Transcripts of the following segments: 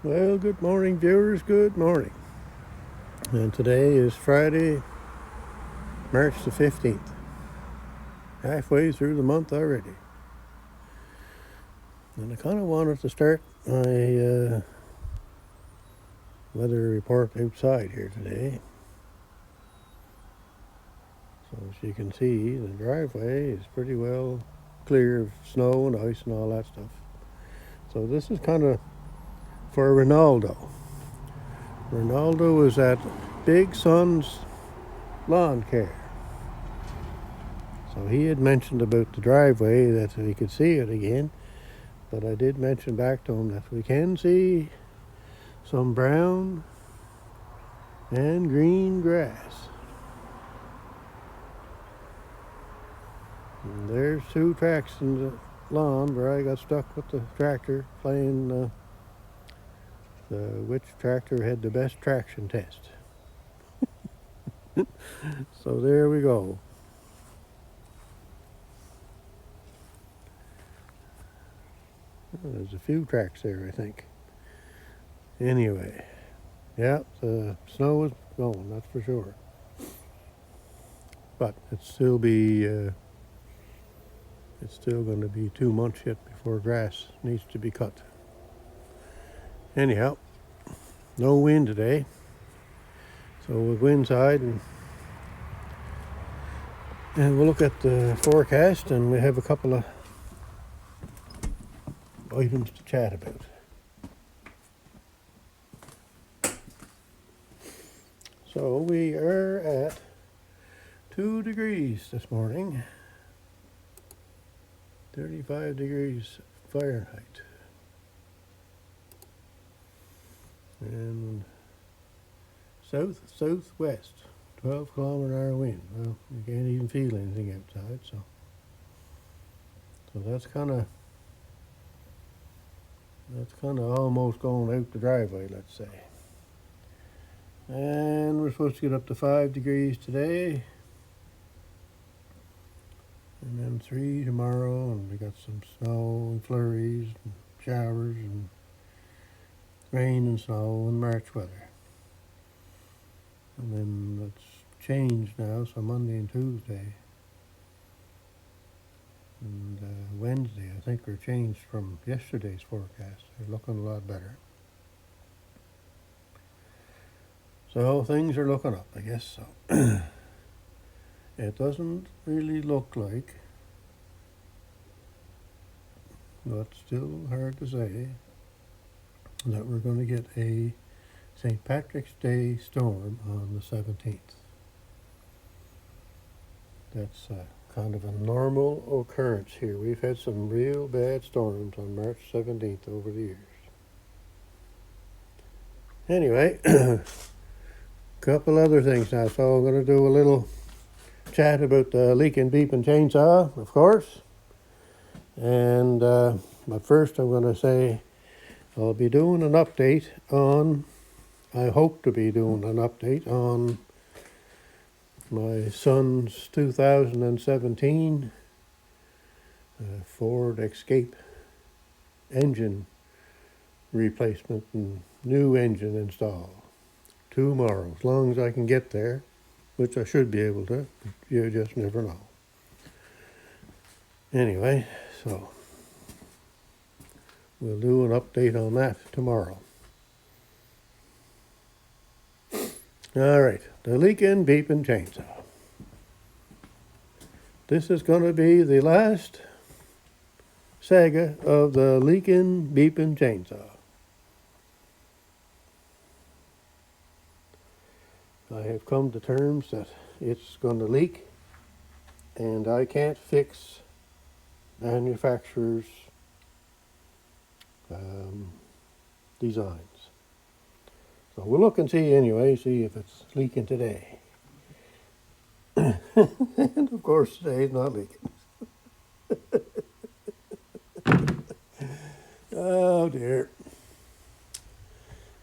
Well, good morning, viewers. Good morning. And today is Friday, March the 15th. Halfway through the month already. And I kind of wanted to start my weather report outside here today. So as you can see, the driveway is pretty well clear of snow and ice and all that stuff. So this is kind of for Ronaldo. Ronaldo is at Big Son's lawn care. So he had mentioned about the driveway that he could see it again, but I did mention back to him that we can see some brown and green grass. And there's two tracks in the lawn where I got stuck with the tractor playing which tractor had the best traction test. So there we go. There's a few tracks there, I think. Anyway, yeah, the snow is going, that's for sure. But it's still going to be 2 months yet before grass needs to be cut. Anyhow, no wind today, so we'll go inside and we'll look at the forecast, and we have a couple of items to chat about. So we are at 2 degrees this morning, 35 degrees Fahrenheit. And southwest, 12-kilometer-hour wind. Well, you can't even feel anything outside, so that's kind of almost going out the driveway, let's say. And we're supposed to get up to 5 degrees today, and then 3 tomorrow, and we got some snow and flurries and showers and rain and snow and March weather. And then it's changed now, so Monday and Tuesday and Wednesday, I think, are changed from yesterday's forecast. They're looking a lot better. So things are looking up, I guess so. It doesn't really look like, but still hard to say, that we're going to get a St. Patrick's Day storm on the 17th. That's kind of a normal occurrence here. We've had some real bad storms on March 17th over the years. Anyway, couple other things now. So I'm going to do a little chat about the leakin beepin chainsaw, of course. And but first I'm going to say I'll be doing an update on, I hope to be doing an update on my son's 2017 Ford Escape engine replacement and new engine install tomorrow, as long as I can get there, which I should be able to. You just never know. Anyway, so we'll do an update on that tomorrow. All right, the leakin beepin chainsaw. This is going to be the last saga of the leakin beepin chainsaw. I have come to terms that it's going to leak, and I can't fix manufacturers' designs. So we'll look and see anyway, see if it's leaking today. And of course today it's not leaking. Oh dear.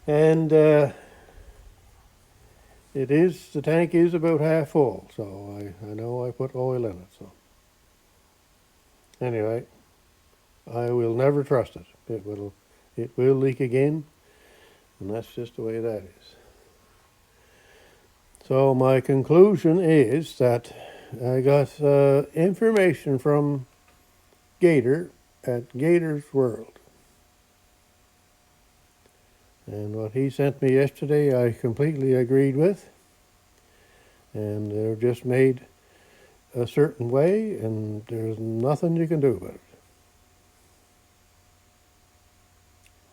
And the tank is about half full, so I know I put oil in it. So anyway, I will never trust it. It will leak again, And that's just the way that is. So my conclusion is that I got information from Gator at Gator's World. And what he sent me yesterday I completely agreed with. And they're just made a certain way, and there's nothing you can do about it.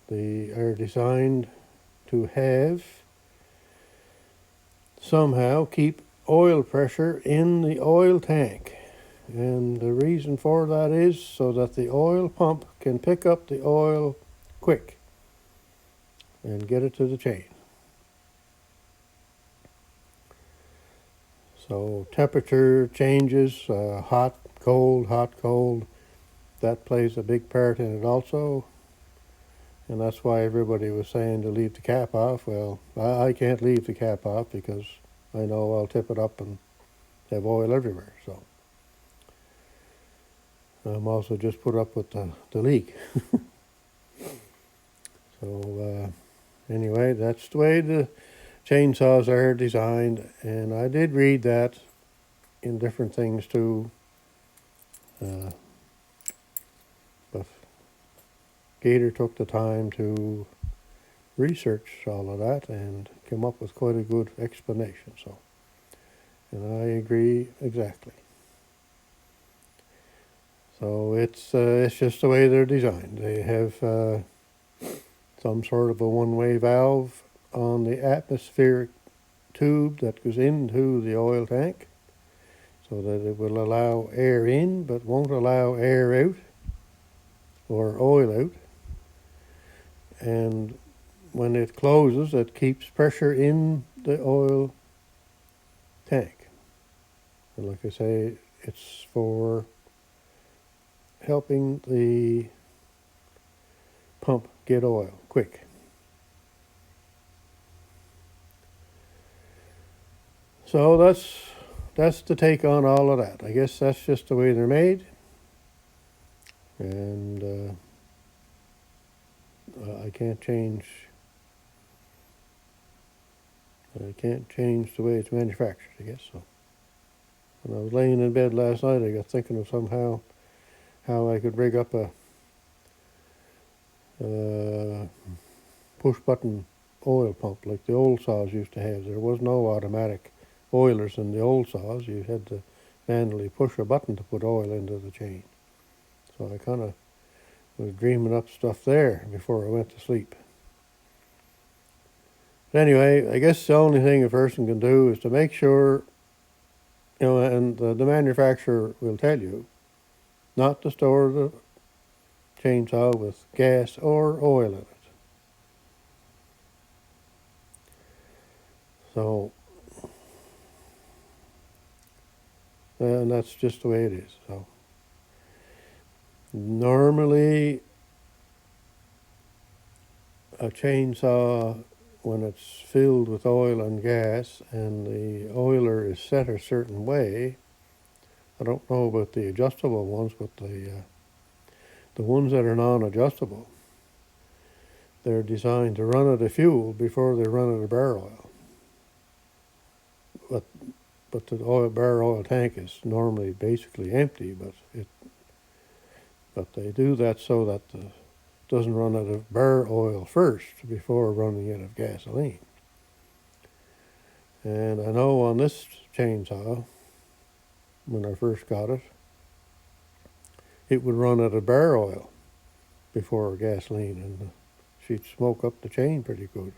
They are designed to have somehow keep oil pressure in the oil tank. And the reason for that is so that the oil pump can pick up the oil quick and get it to the chain. So temperature changes, hot, cold, that plays a big part in it also. And that's why everybody was saying to leave the cap off. Well, I can't leave the cap off because I know I'll tip it up and have oil everywhere. So I'm also just put up with the leak. So anyway, that's the way the chainsaws are designed. And I did read that in different things too. But Gator took the time to research all of that and came up with quite a good explanation. So, and I agree exactly. So it's just the way they're designed. They have some sort of a one-way valve on the atmospheric tube that goes into the oil tank, so that it will allow air in but won't allow air out or oil out. And when it closes, it keeps pressure in the oil tank. And like I say, it's for helping the pump get oil quick. So that's the take on all of that. I guess that's just the way they're made. And I can't change the way it's manufactured, I guess. So when I was laying in bed last night, I got thinking of somehow how I could rig up a push-button oil pump like the old saws used to have. There was no automatic oilers in the old saws. You had to manually push a button to put oil into the chain. So I kind of was dreaming up stuff there before I went to sleep. But anyway, I guess the only thing a person can do is to make sure, and the manufacturer will tell you, not to store the chainsaw with gas or oil in it. So, and that's just the way it is. So, normally a chainsaw, when it's filled with oil and gas and the oiler is set a certain way, I don't know about the adjustable ones, but the ones that are non-adjustable, they're designed to run out of fuel before they run out of bar oil. But the bar oil tank is normally basically empty, but they do that so that it doesn't run out of bar oil first before running out of gasoline. And I know on this chainsaw, when I first got it, it would run out of bar oil before gasoline, and she'd smoke up the chain pretty good.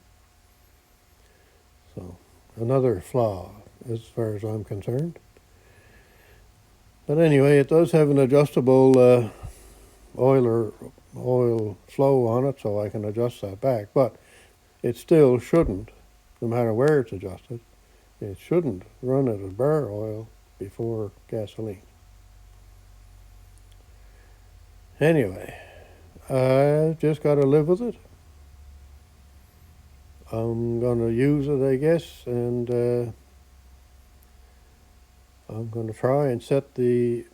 So another flaw as far as I'm concerned. But anyway, it does have an adjustable oil flow on it, so I can adjust that back. But it still shouldn't, no matter where it's adjusted, it shouldn't run out of bar oil before gasoline. Anyway, I just got to live with it. I'm going to use it, I guess, and I'm going to try and set the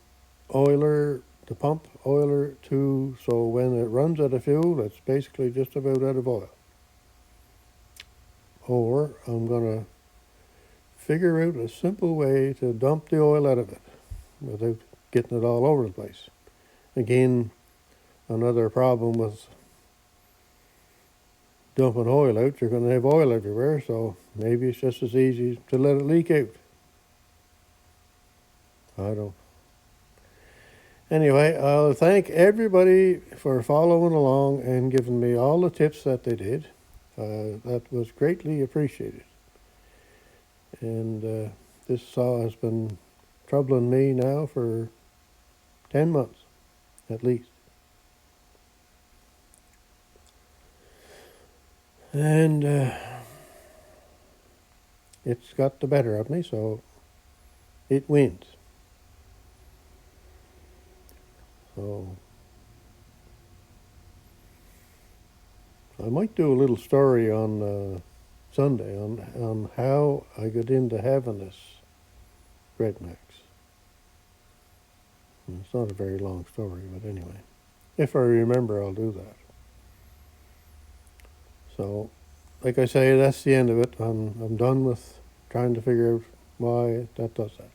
pump oiler to so when it runs out of fuel, it's basically just about out of oil. or I'm going to figure out a simple way to dump the oil out of it without getting it all over the place. Again, another problem with dumping oil out, you're going to have oil everywhere, so maybe it's just as easy to let it leak out. I don't. Anyway, I'll thank everybody for following along and giving me all the tips that they did. That was greatly appreciated. And this saw has been troubling me now for 10 months, at least. And it's got the better of me, so it wins. So I might do a little story on Sunday on how I got into having this Red Max. And it's not a very long story, but anyway, if I remember, I'll do that. So, like I say, that's the end of it. I'm done with trying to figure out why that does that.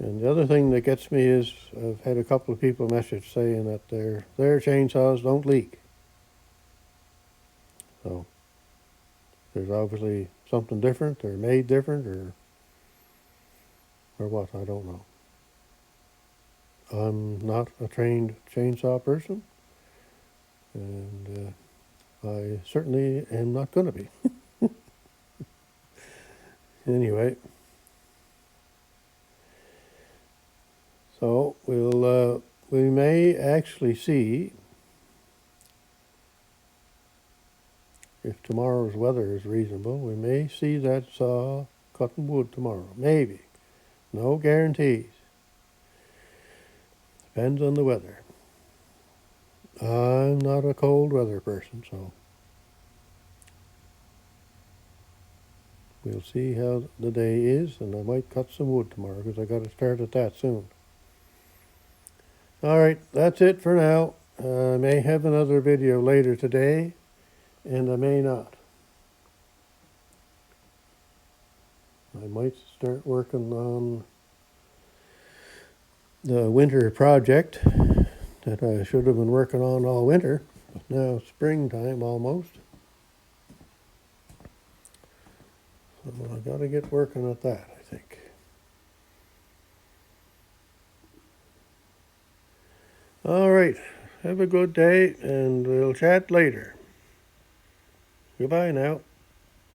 And the other thing that gets me is I've had a couple of people message saying that their chainsaws don't leak. So there's obviously something different, they're made different, or what, I don't know. I'm not a trained chainsaw person, and I certainly am not going to be. Anyway, so we may actually see if tomorrow's weather is reasonable. We may see that saw cutting wood tomorrow. Maybe. No guarantees. Depends on the weather. I'm not a cold weather person, so we'll see how the day is, and I might cut some wood tomorrow because I got to start at that soon. All right, that's it for now. I may have another video later today, and I may not. I might start working on the winter project that I should have been working on all winter, but now it's springtime almost. So I got to get working at that, I think. All right, have a good day, and we'll chat later. Goodbye now.